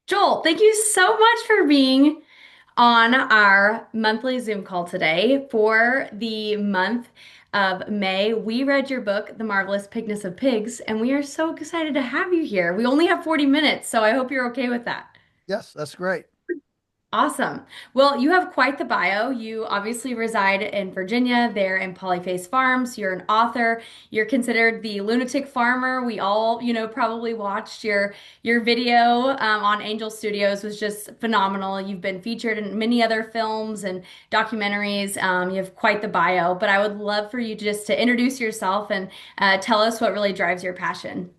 Joel, thank you so much for being on our monthly Zoom call today for the month of May. We read your book, The Marvelous Pigness of Pigs, and we are so excited to have you here. We only have 40 minutes, so I hope you're okay with that. Yes, that's great. Awesome. Well, you have quite the bio. You obviously reside in Virginia, there in Polyface Farms. You're an author. You're considered the lunatic farmer. We all, probably watched your video on Angel Studios was just phenomenal. You've been featured in many other films and documentaries. You have quite the bio, but I would love for you just to introduce yourself and tell us what really drives your passion.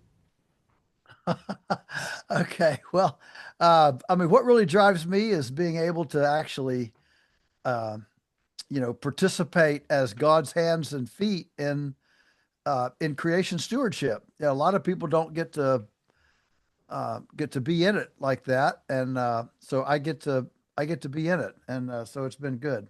Okay, well, I mean, what really drives me is being able to actually, uh, participate as God's hands and feet in creation stewardship. A lot of people don't get to be in it like that, and so I get to be in it, and so it's been good.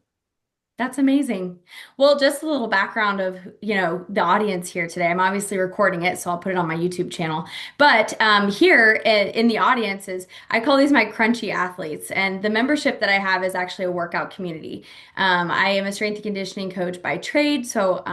That's amazing. Well, just a little background of, the audience here today. I'm obviously recording it, so I'll put it on my YouTube channel. But here in the audience is, I call these my crunchy athletes. And the membership that I have is actually a workout community. I am a strength and conditioning coach by trade. So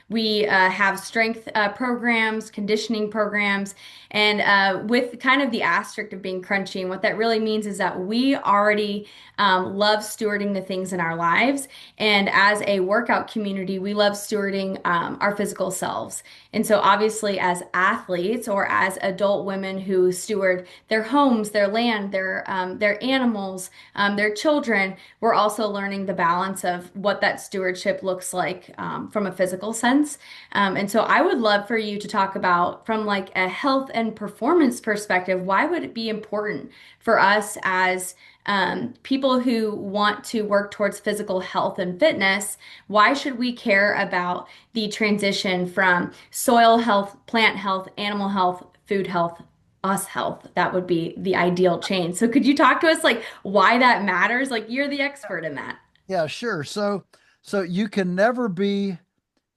we have strength programs, conditioning programs, and with kind of the asterisk of being crunchy. And what that really means is that we already love stewarding the things in our lives. And as a workout community, we love stewarding our physical selves. And so, obviously, as athletes or as adult women who steward their homes, their land, their animals, their children, we're also learning the balance of what that stewardship looks like from a physical sense. And so, I would love for you to talk about, from like a health and performance perspective, why would it be important for us as people who want to work towards physical health and fitness, why should we care about the transition from soil health, plant health, animal health, food health, us health? That would be the ideal change. So could you talk to us like why that matters? Like you're the expert in that. Yeah, sure. So you can never be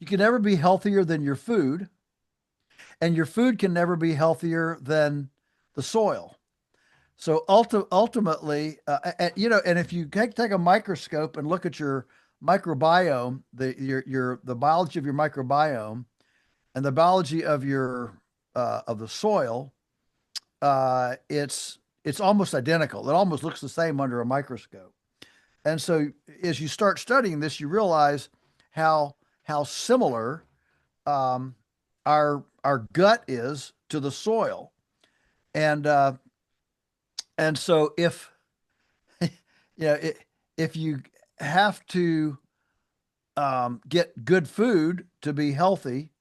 healthier than your food, and your food can never be healthier than the soil. So ultimately, and if you take a microscope and look at your microbiome, the biology of your microbiome and the biology of the soil, it's almost identical. It almost looks the same under a microscope. And so as you start studying this, you realize how similar our gut is to the soil. And and so i- if you have to get good food to be healthy,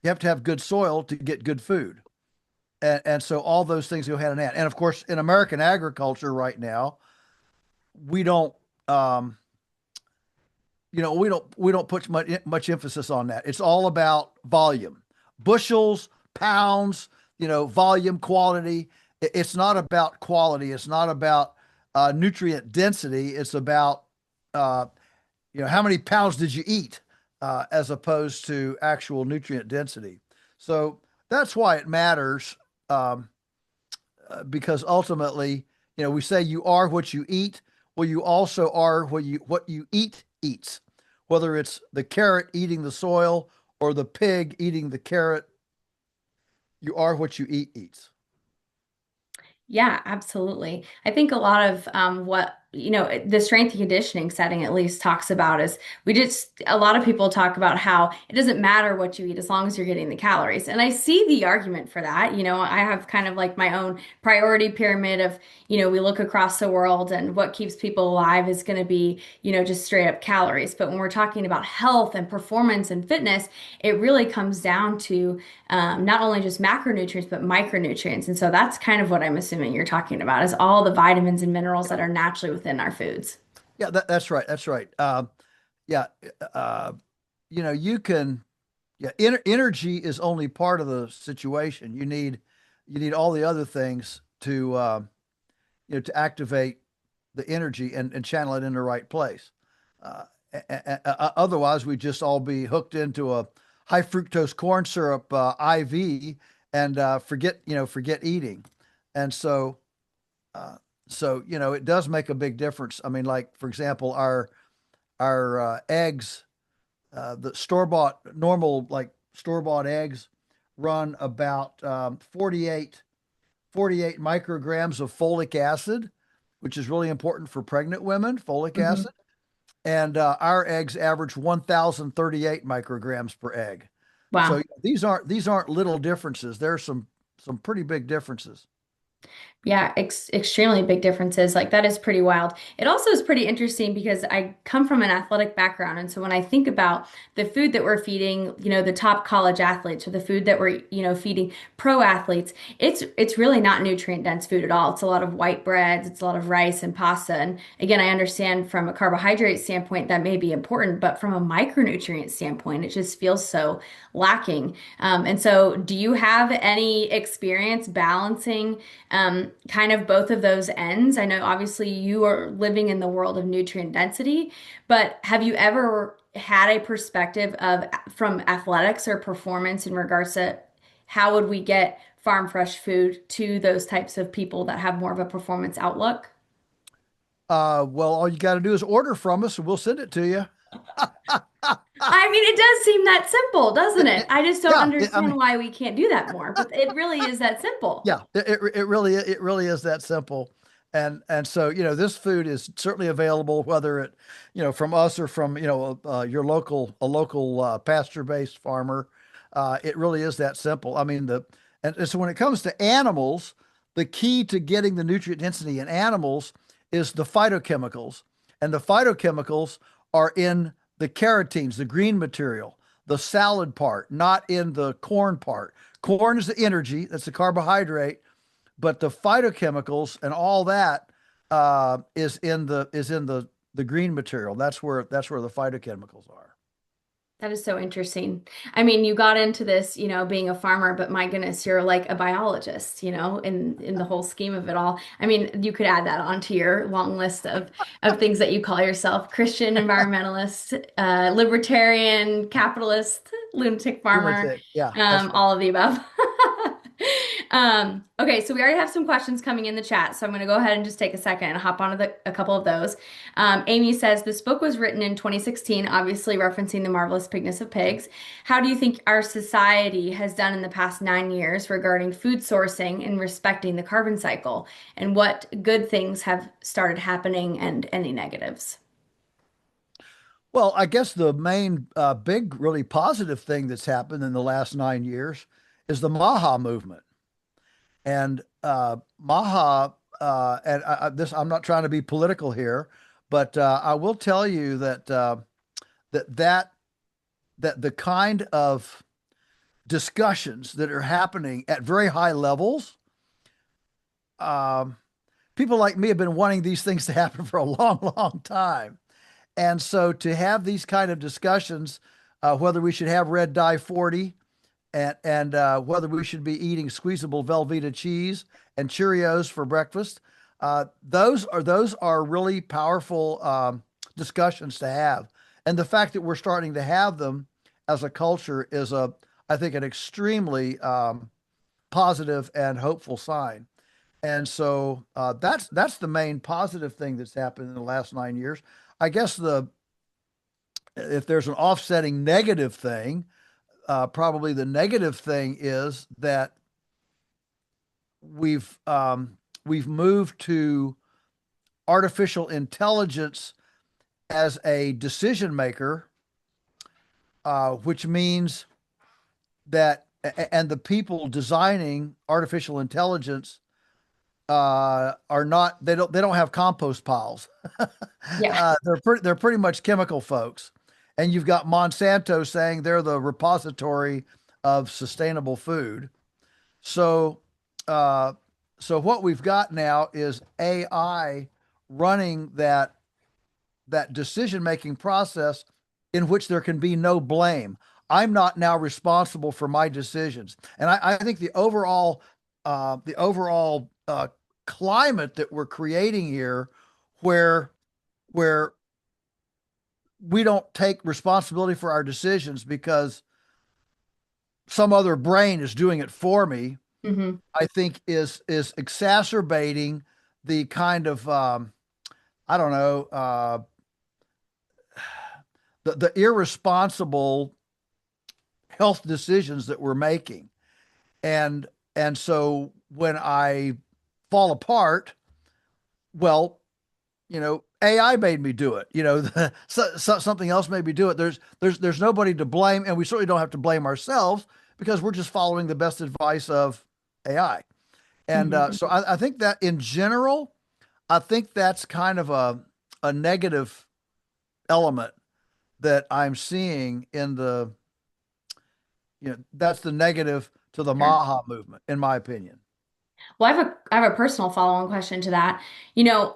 you have to have good soil to get good food. And so all those things go hand in hand. And of course, in American agriculture right now, we don't um, we don't put much emphasis on that. It's all about volume, bushels, pounds, volume, quality. It's not about quality. It's not about nutrient density. It's about uh, how many pounds did you eat, as opposed to actual nutrient density. So that's why it matters, um, because ultimately, we say you are what you eat. Well, you also are what you eat eats, whether it's the carrot eating the soil or the pig eating the carrot. You are what you eat eats. Yeah, absolutely. I think a lot of what, the strength and conditioning setting at least talks about is a lot of people talk about how it doesn't matter what you eat as long as you're getting the calories. And I see the argument for that. I have kind of like my own priority pyramid of, we look across the world and what keeps people alive is going to be, just straight up calories. But when we're talking about health and performance and fitness, it really comes down to not only just macronutrients, but micronutrients. And so that's kind of what I'm assuming you're talking about is all the vitamins and minerals that are naturally within our foods. Yeah, that's right. That's right. Yeah, uh, you can. Yeah, energy is only part of the situation. You need all the other things to to activate the energy and channel it in the right place. Uh, Otherwise, we'd just all be hooked into a high fructose corn syrup IV and forget eating. And so So, it does make a big difference. I mean, like, for example, our eggs, the store bought eggs run about 48 micrograms of folic acid, which is really important for pregnant women, folic Mhm. acid. And our eggs average 1,038 micrograms per egg. So Wow. these aren't little differences. There's some pretty big differences. Yeah, extremely big differences. Like that is pretty wild. It also is pretty interesting because I come from an athletic background. And so when I think about the food that we're feeding, the top college athletes or the food that we're, feeding pro athletes, it's really not nutrient dense food at all. It's a lot of white breads, it's a lot of rice and pasta. And again, I understand from a carbohydrate standpoint that may be important, but from a micronutrient standpoint, it just feels so lacking. And so do you have any experience balancing? Kind of both of those ends. I know obviously you are living in the world of nutrient density, but have you ever had a perspective of from athletics or performance in regards to how would we get farm fresh food to those types of people that have more of a performance outlook? Well, all you got to do is order from us and we'll send it to you. I mean, it does seem that simple, doesn't it? I just don't Yeah, I understand mean, why we can't do that more, but it really is that simple. yeah, it really is that simple. And so, this food is certainly available, whether from us or from, your local pasture-based farmer. It really is that simple. I mean, and so when it comes to animals, the key to getting the nutrient density in animals is the phytochemicals. And the phytochemicals are in the carotenes, the green material, the salad part, not in the corn part. Corn is the energy, that's the carbohydrate, but the phytochemicals and all that is in the green material. That's where the phytochemicals are. That is so interesting. I mean, you got into this, being a farmer, but my goodness, you're like a biologist, in the whole scheme of it all. I mean, you could add that onto your long list of things that you call yourself: Christian environmentalist, libertarian, capitalist, lunatic farmer, Lunatic. Yeah, that's right. all of the above. Okay, so we already have some questions coming in the chat, so I'm going to go ahead and just take a second and hop onto a couple of those. Amy says this book was written in 2016, obviously referencing The Marvelous Pigness of Pigs. How do you think our society has done in the past 9 years regarding food sourcing and respecting the carbon cycle? And what good things have started happening and any negatives? Well, I guess the main big, really positive thing that's happened in the last 9 years is the Maha movement. And Maha, and I'm not trying to be political here, but I will tell you that that that the kind of discussions that are happening at very high levels, um, people like me have been wanting these things to happen for a long, long time. And so to have these kind of discussions, whether we should have red dye 40 and whether we should be eating squeezable Velveeta cheese and Cheerios for breakfast, those are really powerful discussions to have. And the fact that we're starting to have them as a culture is I think, an extremely positive and hopeful sign. And so that's the main positive thing that's happened in the last 9 years. I guess if there's an offsetting negative thing, probably the negative thing is that we've moved to artificial intelligence as a decision maker, which means that and the people designing artificial intelligence are not they don't have compost piles. Yeah. They're pretty much chemical folks, and you've got Monsanto saying they're the repository of sustainable food. So, uh, so what we've got now is AI running that decision making process in which there can be no blame. I'm not now responsible for my decisions, and I think the overall climate that we're creating here, where where we don't take responsibility for our decisions because some other brain is doing it for me, Hmm. I think is exacerbating the kind of I don't know, the irresponsible health decisions that we're making. And so when I fall apart, well, AI made me do it. Something else made me do it. There's nobody to blame, and we certainly don't have to blame ourselves because we're just following the best advice of AI. And Mhm. so I think that in general, I think that's kind of a negative element that I'm seeing in that's the negative to the Sure. Maha movement, in my opinion. Well, I have a personal follow-on question to that.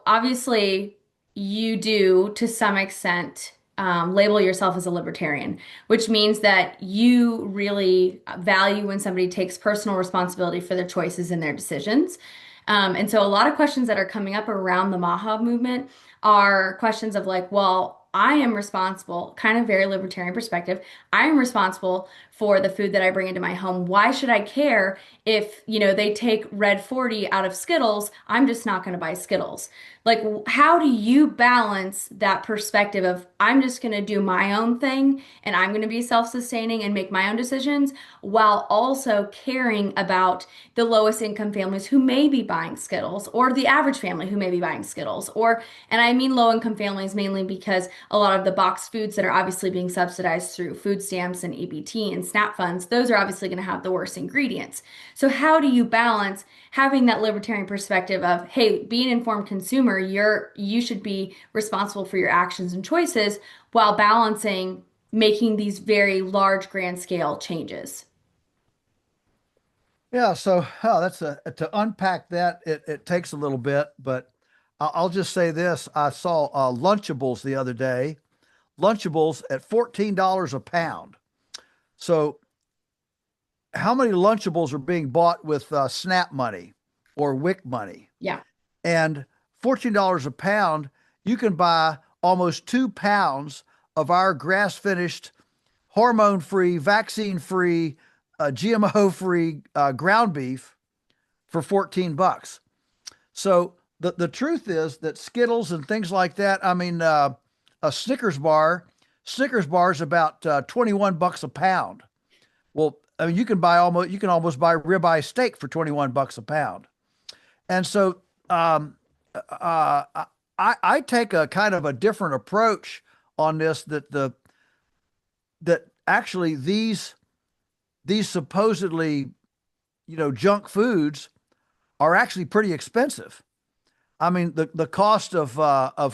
Obviously, you do to some extent label yourself as a libertarian, which means that you really value when somebody takes personal responsibility for their choices and their decisions. And so, a lot of questions that are coming up around the Maha movement are questions of like, well, I am responsible, kind of very libertarian perspective. I am responsible for the food that I bring into my home. Why should I care if, they take red 40 out of Skittles? I'm just not going to buy Skittles. Like, how do you balance that perspective of I'm just going to do my own thing and I'm going to be self-sustaining and make my own decisions while also caring about the lowest income families who may be buying Skittles or the average family who may be buying Skittles? And I mean low income families mainly because a lot of the boxed foods that are obviously being subsidized through food stamps and EBT and SNAP funds, those are obviously going to have the worst ingredients. So how do you balance having that libertarian perspective of, hey, be an informed consumer, you should be responsible for your actions and choices while balancing making these very large grand scale changes? Yeah, so that's to unpack that. It takes a little bit, but I'll just say this: I saw Lunchables the other day. Lunchables at $14 a pound. So how many Lunchables are being bought with SNAP money or WIC money? Yeah. And $14 a pound, you can buy almost 2 pounds of our grass finished, hormone free, vaccine free, GMO free ground beef for 14 bucks. So the truth is that Skittles and things like that, I mean, a Snickers bar is about 21 bucks a pound. Well, I mean, you can almost buy ribeye steak for 21 bucks a pound. And so I take a kind of a different approach on this that actually these supposedly, junk foods are actually pretty expensive. I mean, the cost of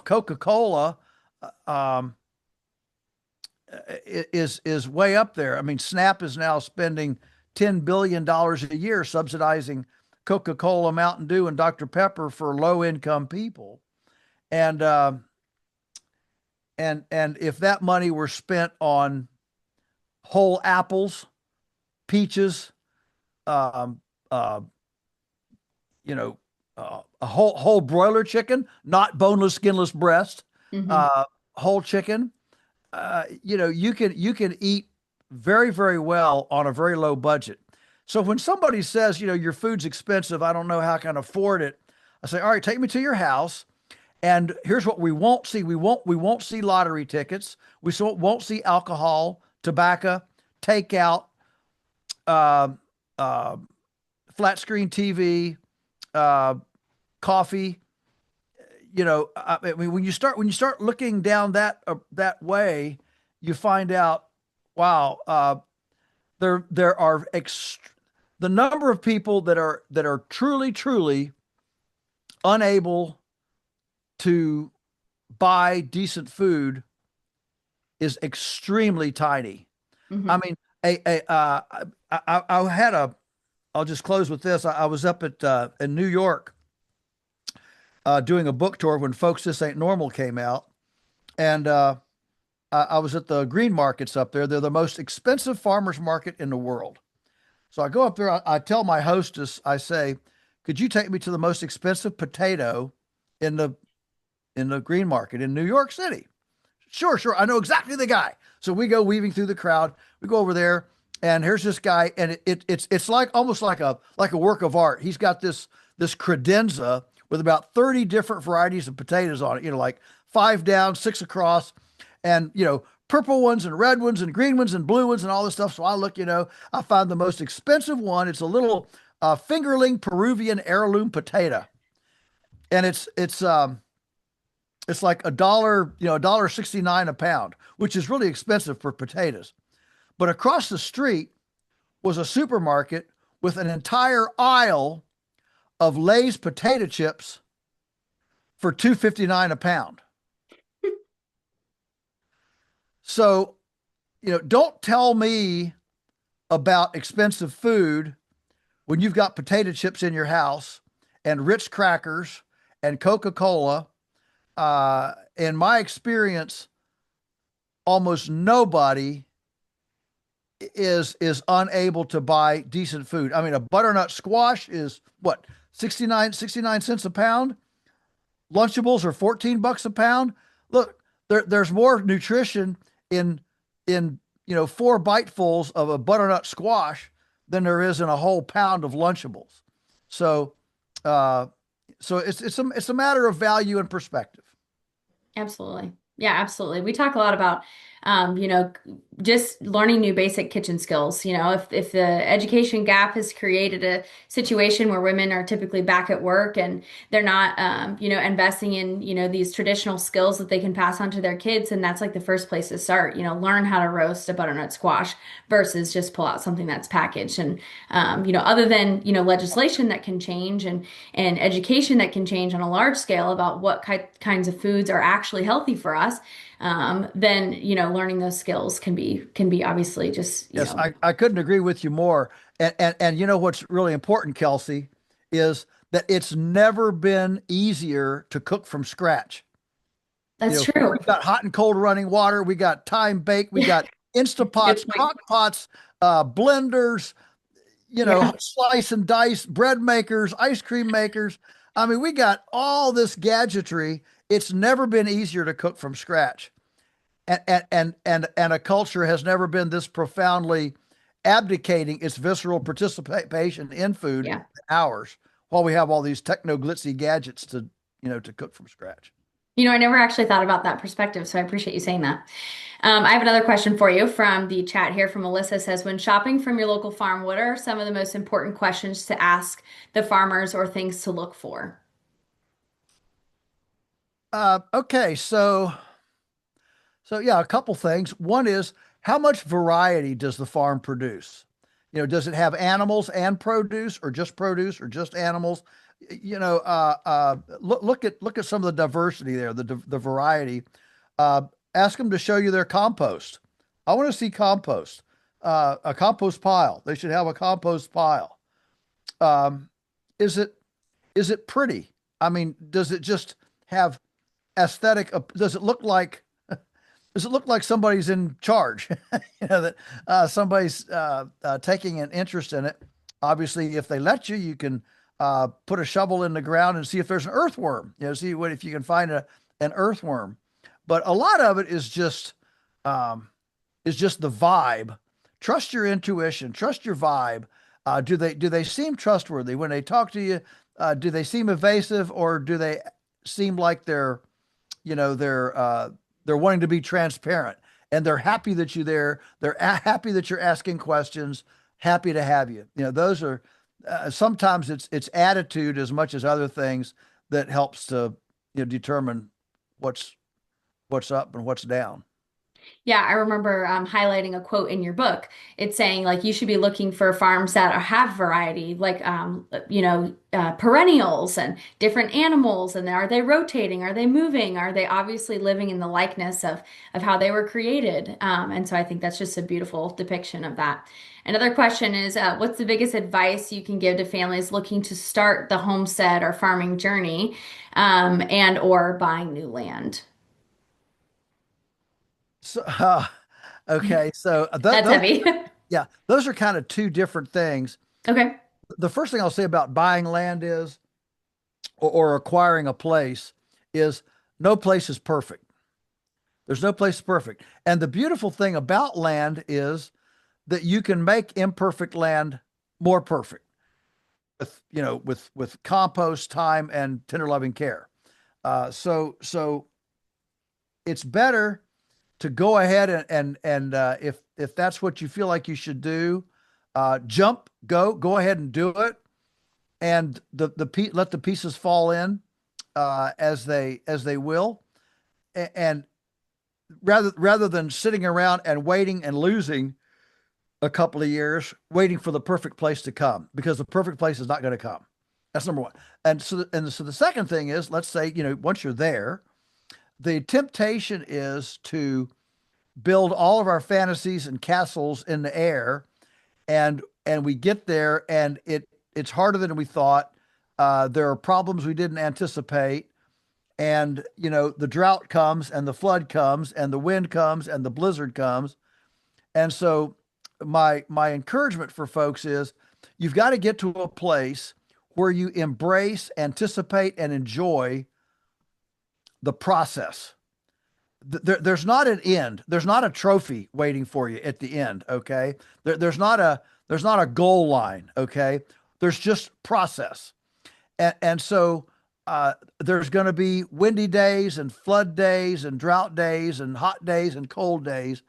Coca-Cola um, is way up there. I mean, SNAP is now spending $10 billion a year subsidizing Coca-Cola, Mountain Dew, and Dr. Pepper for low-income people. And if that money were spent on whole apples, peaches, um, uh, you know, a whole broiler chicken, not boneless, skinless breast, Hmm. uh, whole chicken. You can eat very, very well on a very low budget. So when somebody says, your food's expensive, I don't know how I can afford it. I say, all right, take me to your house, and here's what we won't see. We won't see lottery tickets. We won't see alcohol, tobacco, takeout, uh, uh, flat screen TV, uh, coffee. I mean, when you start looking down that way, you find out, wow, there are the number of people that are truly unable to buy decent food is extremely tiny. I Hmm. mean, I had a. I'll just close with this. I was up at in New York doing a book tour when Folks This Ain't Normal came out, and I was at the green markets up there. They're the most expensive farmers market in the world. So I go up there. I tell my hostess, I say, "Could you take me to the most expensive potato in the green market in New York City?" Sure, sure. I know exactly the guy. So we go weaving through the crowd. We go over there, and here's this guy, and it's like almost like a work of art. He's got this credenza with about 30 different varieties of potatoes on it, like 5 down, 6 across, and, purple ones and red ones and green ones and blue ones and all this stuff. So I look, I found the most expensive one. It's a little fingerling Peruvian heirloom potato. And it's like a dollar, $1.69 a pound, which is really expensive for potatoes. But across the street was a supermarket with an entire aisle of Lay's potato chips for $2.59 a pound. So, don't tell me about expensive food when you've got potato chips in your house and Ritz crackers and Coca-Cola. In my experience, almost nobody is unable to buy decent food. I mean, a butternut squash is what, 69 cents a pound? Lunchables are 14 bucks a pound. Look, there's more nutrition in 4 bitefuls of a butternut squash than there is in a whole pound of Lunchables. So, it's a matter of value and perspective. Absolutely. Yeah, absolutely. We talk a lot about, you know, just learning new basic kitchen skills. If the education gap has created a situation where women are typically back at work and they're not, investing in, these traditional skills that they can pass on to their kids, and that's like the first place to start. Learn how to roast a butternut squash versus just pull out something that's packaged. And, other than, legislation that can change and education that can change on a large scale about what kinds of foods are actually healthy for us, then learning those skills can be obviously just Yes, I couldn't agree with you more. And what's really important, Kelsey, is that it's never been easier to cook from scratch. that's true. We've got hot and cold running water, we got time bake, we got Good Instapots, point. crock pots, blenders, Yeah. slice and dice, bread makers, ice cream makers. I mean, we got all this gadgetry. It's never been easier to cook from scratch. And a culture has never been this profoundly abdicating its visceral participation in food Yeah. ours while we have all these techno glitzy gadgets to cook from scratch. I never actually thought about that perspective, so I appreciate you saying that. I have another question for you from the chat here from Melissa says, when shopping from your local farm, what are some of the most important questions to ask the farmers or things to look for? Okay, so yeah, a couple things. One is, how much variety does the farm produce? Does it have animals and produce or just animals? Look at some of the diversity there, the variety. Ask them to show you their compost. I want to see compost, a compost pile. They should have a compost pile. Um, is it is it pretty? I mean, does it just have aesthetic? Does it look like somebody's in charge? That somebody's taking an interest in it. Obviously, if they let you, you can put a shovel in the ground and see if there's an earthworm. See what if you can find an earthworm. But a lot of it um, is just the vibe. Trust your intuition. Trust your vibe. Do they seem trustworthy when they talk to you? Do they seem evasive, or do they seem like they're wanting to be transparent, and they're happy that you're there. They're happy that you're asking questions, happy to have you. Those are sometimes it's attitude as much as other things that helps to determine what's up and what's down. Yeah, I remember highlighting a quote in your book. It's saying like you should be looking for farms that have variety, like perennials and different animals. And are they rotating? Are they moving? Are they obviously living in the likeness of how they were created? And so I think that's just a beautiful depiction of that. Another question is, what's the biggest advice you can give to families looking to start the homestead or farming journey, and or buying new land? So, okay, so That's those, heavy. yeah, those are kind of two different things. Okay. The first thing I'll say about buying land is, or acquiring a place, is no place is perfect. There's no place perfect. And the beautiful thing about land is that you can make imperfect land more perfect. with compost, time, and tender loving care. So it's better to go ahead and if that's what you feel like you should do, go ahead and do it, and let the pieces fall in as they will, and rather than sitting around and waiting and losing a couple of years waiting for the perfect place to come, because the perfect place is not going to come. That's number one. And so the second thing is, let's say, once you're there, the temptation is to build all of our fantasies and castles in the air, and we get there, and it's harder than we thought. There are problems we didn't anticipate, and the drought comes, and the flood comes, and the wind comes, and the blizzard comes. And so my encouragement for folks is, you've got to get to a place where you embrace, anticipate, and enjoy the process. There's not an end. There's not a trophy waiting for you at the end. Okay. There's not a goal line. Okay. There's just process. And so there's going to be windy days and flood days and drought days and hot days and cold days.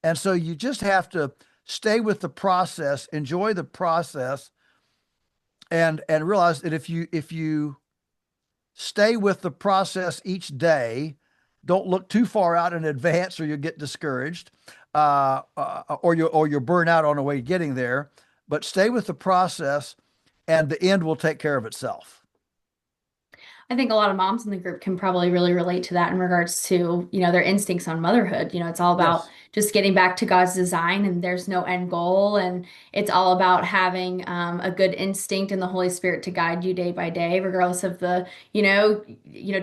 And so you just have to stay with the process, enjoy the process, and realize that if you stay with the process each day, don't look too far out in advance, or you'll get discouraged, or you'll burn out on the way getting there. But stay with the process, and the end will take care of itself. I think a lot of moms in the group can probably really relate to that in regards to, their instincts on motherhood. It's all about Yes. just getting back to God's design, and there's no end goal. And it's all about having a good instinct and the Holy Spirit to guide you day by day, regardless of the,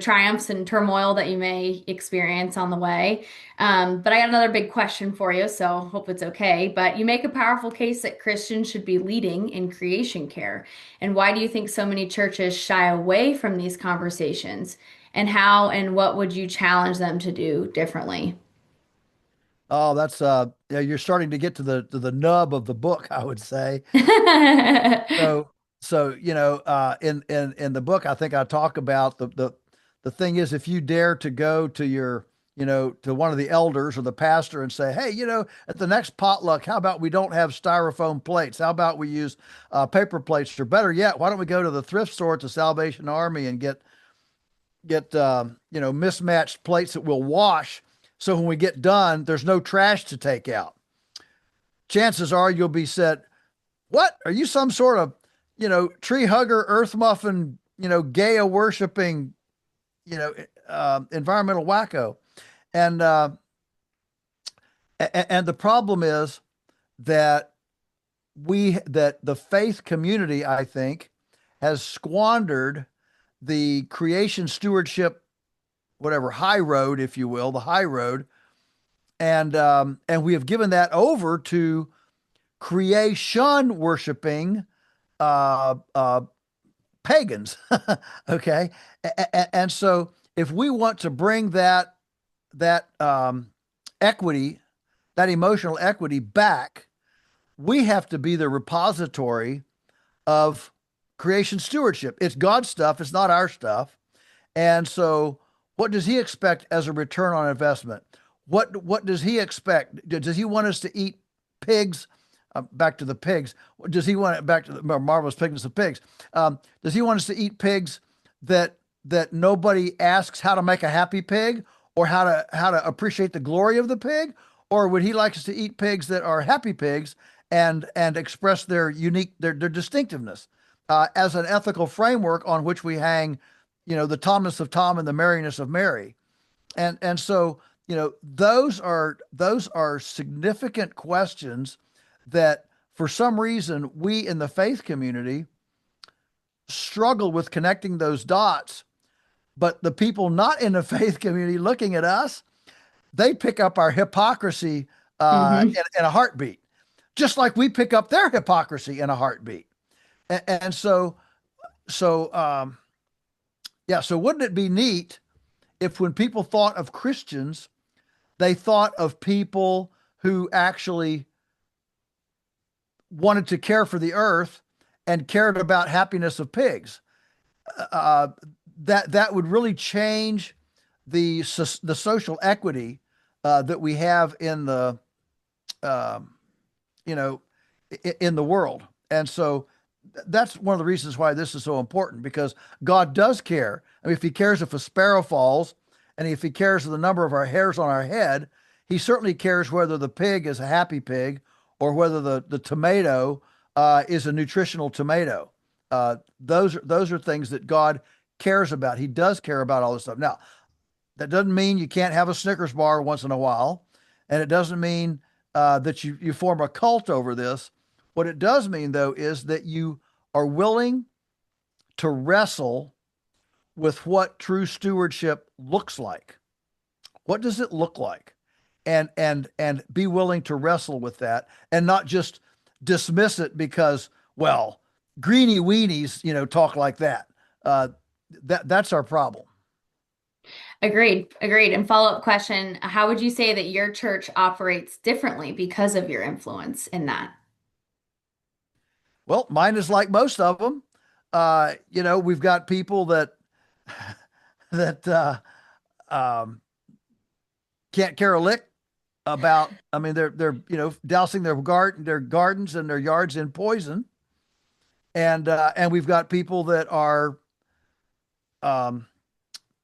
triumphs and turmoil that you may experience on the way. But I got another big question for you, so hope it's okay. But you make a powerful case that Christians should be leading in creation care. And why do you think so many churches shy away from these conversations? And how and what would you challenge them to do differently? Oh, that's yeah, you're starting to get to the nub of the book, I would say. So so in the book, I think I talk about the thing is, if you dare to go to to one of the elders or the pastor and say, hey, at the next potluck, how about we don't have styrofoam plates? How about we use paper plates? Or better yet, why don't we go to the thrift store at the Salvation Army and get mismatched plates that we'll wash, so when we get done, there's no trash to take out. Chances are you'll be said, what? Are you some sort of, tree hugger, earth muffin, Gaia worshiping, environmental wacko? And and the problem is that the faith community, I think, has squandered the creation stewardship, whatever, high road, if you will, the high road, and we have given that over to creation worshiping uh, uh, pagans. Okay. And so if we want to bring that equity, that emotional equity back, we have to be the repository of creation stewardship. It's God's stuff, it's not our stuff. And so what does he expect as a return on investment? What does he expect? Does he want us to eat pigs? Back to the pigs. Does he want it back to the marvelous pigness of pigs? Does he want us to eat pigs that nobody asks how to make a happy pig, or how to appreciate the glory of the pig? Or would he like us to eat pigs that are happy pigs, and express their their distinctiveness as an ethical framework on which we hang, the Thomas of Tom and the merriness of Mary? And so, those are significant questions that, for some reason, we in the faith community struggle with connecting those dots. But the people not in the faith community looking at us, they pick up our hypocrisy Hmm. in a heartbeat, just like we pick up their hypocrisy in a heartbeat. And so yeah, so wouldn't it be neat if, when people thought of Christians, they thought of people who actually wanted to care for the earth and cared about happiness of pigs, uh, that would really change the social equity that we have in the um, you know in the world. And so that's one of the reasons why this is so important, because God does care. I mean, if he cares if a sparrow falls, and if he cares the number of our hairs on our head, he certainly cares whether the pig is a happy pig or whether the tomato is a nutritional tomato. Those are things that God cares about. He does care about all this stuff. Now, that doesn't mean you can't have a Snickers bar once in a while, and it doesn't mean that you form a cult over this. What it does mean, though, is that you are willing to wrestle with what true stewardship looks like. What does it look like? And be willing to wrestle with that, and not just dismiss it because, well, greeny weenies, talk like that. Uh, that's our problem. Agreed. Agreed. And follow-up question, how would you say that your church operates differently because of your influence in that? Well, mine is like most of them. We've got people that that um, can't care a lick about. I mean, they're dousing their gardens and their yards in poison, and we've got people um,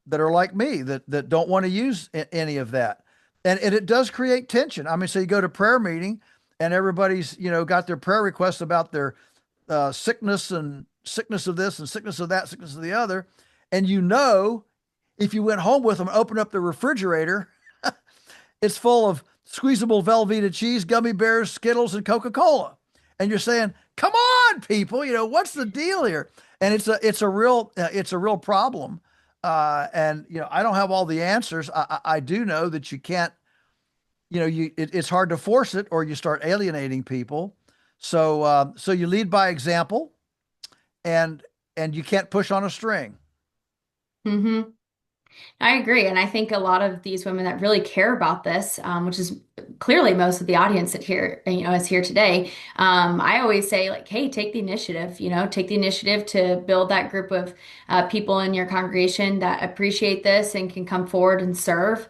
that are like me, that don't want to use any of that, and it does create tension. I mean, so you go to prayer meeting, and everybody's got their prayer requests about their sickness, and sickness of this and sickness of that, sickness of the other, and if you went home with them, open up the refrigerator, it's full of squeezable Velveeta cheese, gummy bears, Skittles, and Coca-Cola. And you're saying, "Come on, people! What's the deal here?" And it's a real problem. And I don't have all the answers. I do know that you can't. It's hard to force it, or you start alienating people. So you lead by example, and you can't push on a string. Mm-hmm. I agree. And I think a lot of these women that really care about this, which is clearly most of the audience that here, is here today. I always say like, hey, take the initiative, take the initiative to build that group of people in your congregation that appreciate this and can come forward and serve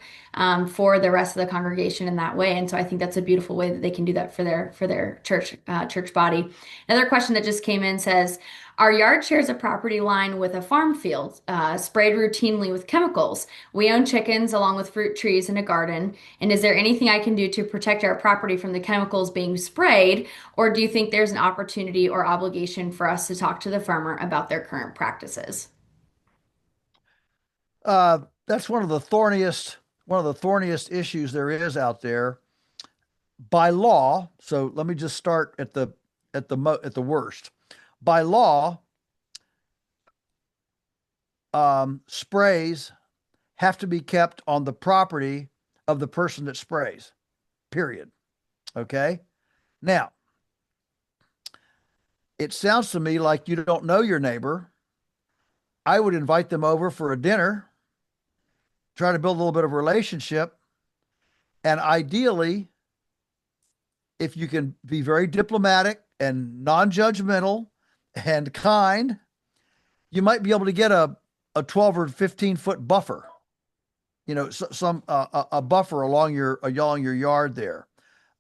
for the rest of the congregation in that way. And so I think that's a beautiful way that they can do that for their church body. Another question that just came in says, our yard shares a property line with a farm field, sprayed routinely with chemicals. We own chickens along with fruit trees and a garden. And is there anything I can do to protect our property from the chemicals being sprayed? Or do you think there's an opportunity or obligation for us to talk to the farmer about their current practices? That's one of the thorniest issues there is out there by law. So let me just start at the worst. By law, sprays have to be kept on the property of the person that sprays. Period. Okay. Now, it sounds to me like you don't know your neighbor. I would invite them over for a dinner, try to build a little bit of a relationship, and ideally, if you can be very diplomatic and non-judgmental and kind, you might be able to get a 12 or 15-foot buffer, some a buffer along your yard there.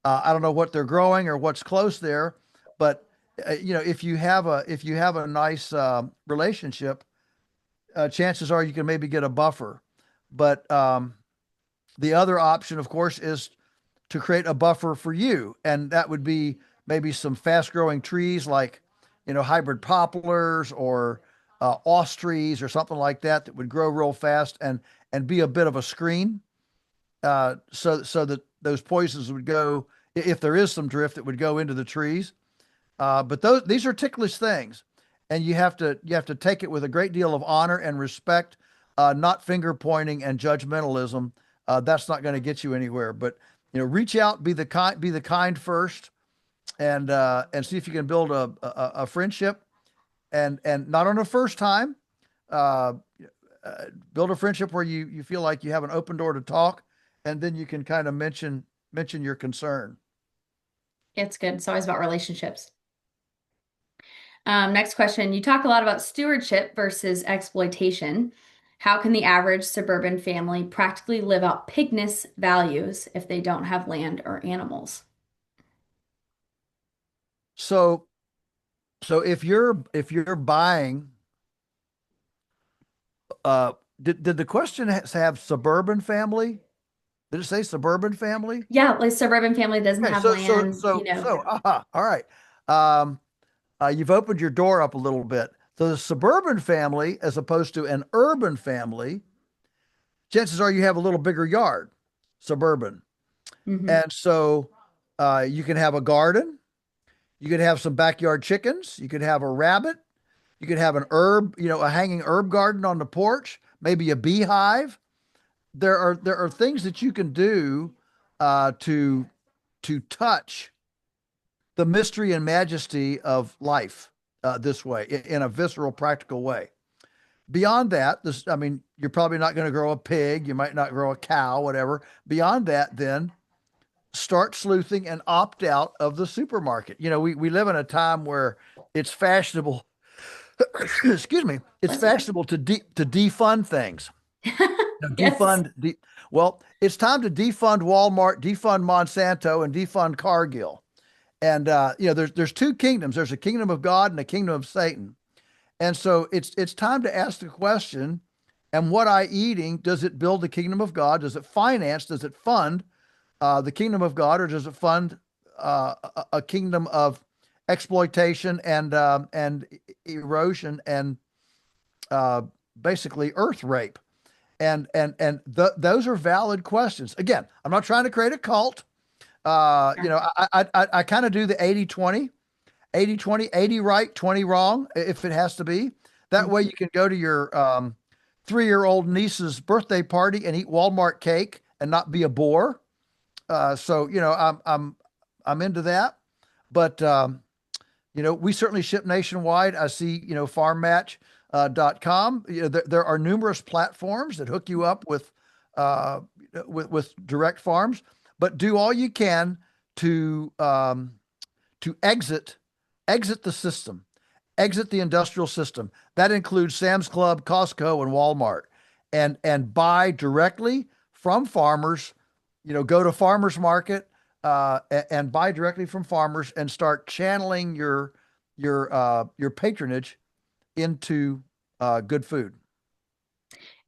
I don't know what they're growing or what's close there, but if you have a nice relationship, chances are you can maybe get a buffer. But the other option, of course, is to create a buffer for you, and that would be maybe some fast-growing trees like hybrid poplars or oss trees or something like that would grow real fast and be a bit of a screen, so that those poisons would go, if there is some drift, that would go into the trees. But these are ticklish things, and you have to take it with a great deal of honor and respect, not finger pointing and judgmentalism. That's not going to get you anywhere. But reach out, be the kind first, and see if you can build a friendship, and not on a first time. Uh, Build a friendship where you feel like you have an open door to talk, and then you can kind of mention your concern. It's good. It's always about relationships. Next question. You talk a lot about stewardship versus exploitation. How can the average suburban family practically live out pigness values if they don't have land or animals? So if you're buying, uh, did the question have suburban family? Did it say suburban family? Yeah, like suburban family doesn't Okay, have land, all right. Um, you've opened your door up a little bit. So the suburban family, as opposed to an urban family, chances are you have a little bigger yard, suburban. hmm And so you can have a garden, you could have some backyard chickens, you could have a rabbit, you could have an herb, a hanging herb garden on the porch, maybe a beehive. There are things that you can do to touch the mystery and majesty of life this way in a visceral, practical way. Beyond that, I mean, you're probably not going to grow a pig. You might not grow a cow, whatever. Beyond that, then start sleuthing and opt out of the supermarket. We live in a time where it's fashionable, excuse me, it's Bless you. fashionable to defund things. Yes. Well, it's time to defund Walmart, defund Monsanto, and defund Cargill. And there's two kingdoms. There's a kingdom of God and a kingdom of Satan. And so it's time to ask the question, and what I eating, does it build the kingdom of God? Does it finance, does it fund the kingdom of God, or does it fund a kingdom of exploitation and erosion and uh, basically earth rape? Those are valid questions. Again, I'm not trying to create a cult. I kind of do the 80-20, 80-20, 80 right, 20 wrong, if it has to be. That way you can go to your 3-year-old niece's birthday party and eat Walmart cake and not be a bore. I'm into that. But we certainly ship nationwide. I see, farmmatch.com. There are numerous platforms that hook you up uh, with direct farms, but do all you can to to exit the system, exit the industrial system. That includes Sam's Club, Costco, and Walmart, and buy directly from farmers. Go to farmers market and buy directly from farmers and start channeling your patronage into good food.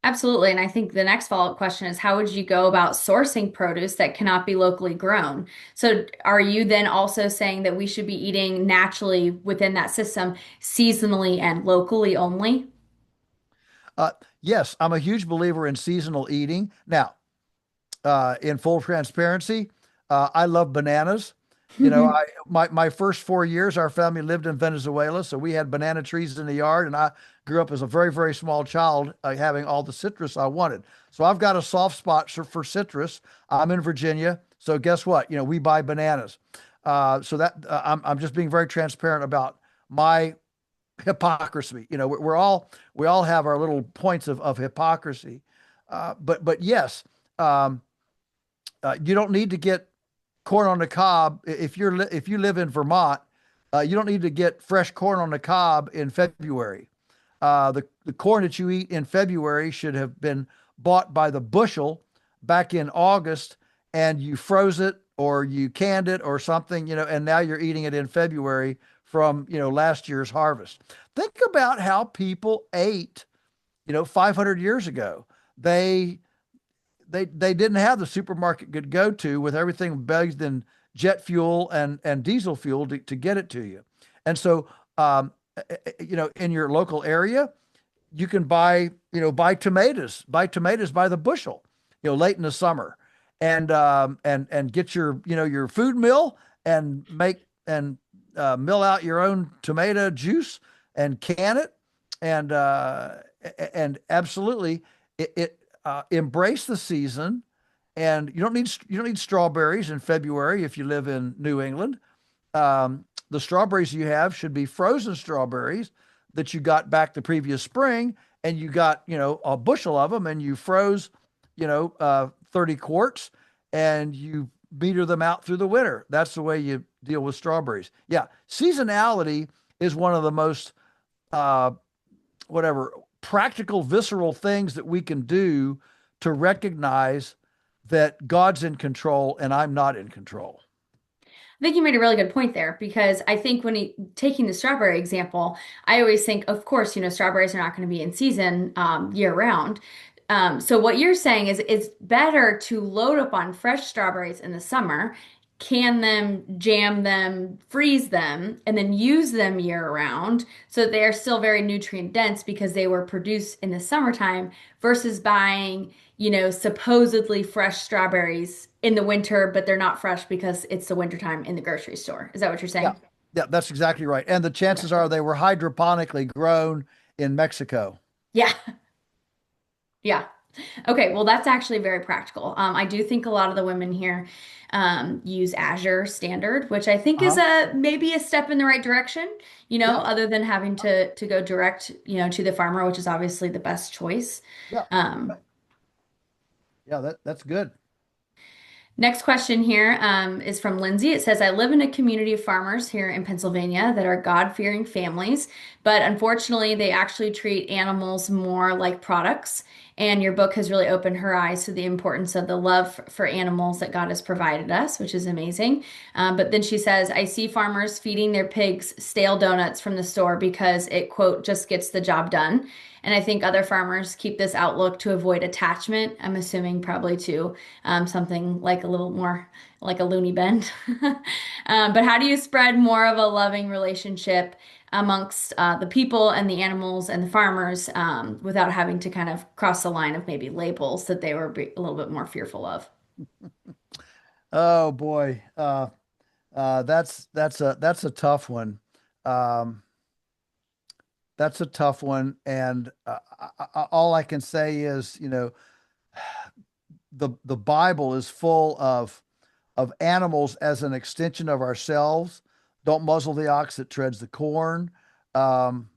Absolutely. And I think the next follow-up question is how would you go about sourcing produce that cannot be locally grown? So are you then also saying that we should be eating naturally within that system, seasonally and locally only? Uh, yes, I'm a huge believer in seasonal eating. Now, in full transparency, I love bananas. My first 4 years, our family lived in Venezuela, so we had banana trees in the yard, and I grew up as a very, very small child, having all the citrus I wanted. So I've got a soft spot for citrus. I'm in Virginia, so guess what? We buy bananas. So that I'm just being very transparent about my hypocrisy. We all have our little points of hypocrisy. But yes, um, you don't need to get corn on the cob if you live in Vermont. You don't need to get fresh corn on the cob in February. The corn that you eat in February should have been bought by the bushel back in August, and you froze it or you canned it or something, and now you're eating it in February from last year's harvest. Think about how people ate 500 years ago. They didn't have the supermarket could go to with everything bugged in jet fuel and diesel fuel to get it to you. And so, in your local area, you can buy tomatoes, by the bushel, late in the summer, and get your food mill and make and mill out your own tomato juice and can it, and absolutely embrace the season. And you don't need strawberries in February if you live in New England. The strawberries you have should be frozen strawberries that you got back the previous spring, and you got a bushel of them, and you froze 30 quarts, and you meter them out through the winter. That's the way you deal with strawberries. Yeah, seasonality is one of the most uh, whatever practical, visceral things that we can do to recognize that God's in control and I'm not in control. I think you made a really good point there because I think taking the strawberry example, I always think, of course, strawberries are not going to be in season year round. So what you're saying is it's better to load up on fresh strawberries in the summer, can them, jam them, freeze them, and then use them year round so they are still very nutrient dense because they were produced in the summertime versus buying supposedly fresh strawberries in the winter, but they're not fresh because it's the wintertime in the grocery store. Is that what you're Yeah. saying? Yeah, that's exactly right. And the Okay. chances are they were hydroponically grown in Mexico. Yeah. Yeah. Okay. Well, that's actually very practical. I do think a lot of the women here use Azure Standard, which I think is Uh-huh. a maybe a step in the right direction, Yeah. other than having to go direct, to the farmer, which is obviously the best choice. Yeah. Um, Yeah, that's good. Next question here is from Lindsay. It says, I live in a community of farmers here in Pennsylvania that are God-fearing families, but unfortunately, they actually treat animals more like products. And your book has really opened her eyes to the importance of the love for animals that God has provided us, which is amazing. But then she says, I see farmers feeding their pigs stale donuts from the store because it, quote, just gets the job done. And I think other farmers keep this outlook to avoid attachment. I'm assuming probably to something like a little more like a loony bin. But how do you spread more of a loving relationship amongst the people and the animals and the farmers without having to kind of cross the line of maybe labels that they were a little bit more fearful of? Oh boy. That's a tough one. Um, that's a tough one. And all I can say is, the Bible is full of animals as an extension of ourselves. Don't muzzle the ox that treads the corn. Um,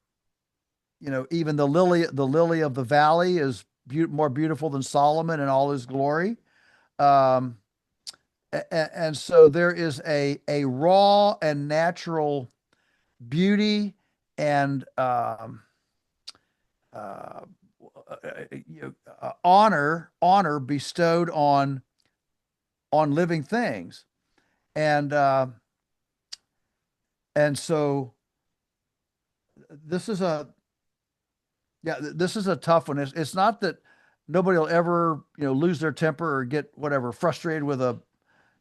even the lily of the valley is more beautiful than Solomon in all his glory. Um, and so there is a raw and natural beauty and uh, honor bestowed on living things, and so this is a this is a tough one. It's not that nobody will ever lose their temper or get whatever frustrated with a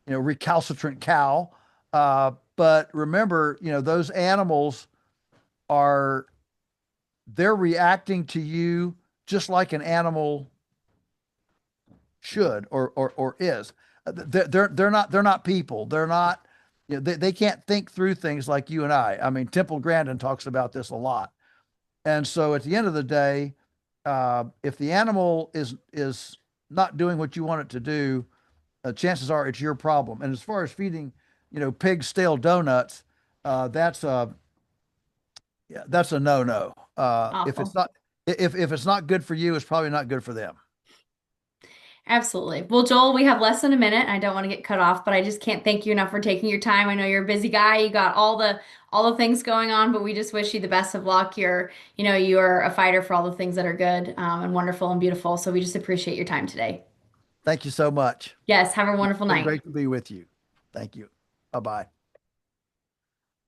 recalcitrant cow. But remember, those animals are they're reacting to you just like an animal should or is. They're not people. They're not they can't think through things like you and I. I mean, Temple Grandin talks about this a lot. And so at the end of the day, if the animal is not doing what you want it to do, chances are it's your problem. And as far as feeding, pigs stale donuts, that's a yeah, that's a no-no. If it's Awful. not if it's not good for you, it's probably not good for them. Absolutely. Well, Joel, we have less than a minute. I don't want to get cut off, but I just can't thank you enough for taking your time. I know you're a busy guy. You got all the things going on, but we just wish you the best of luck. You're a fighter for all the things that are good, and wonderful and beautiful. So we just appreciate your time today. Thank you so much. Yes, have a wonderful Been night. great to be with you. Thank you. Bye bye.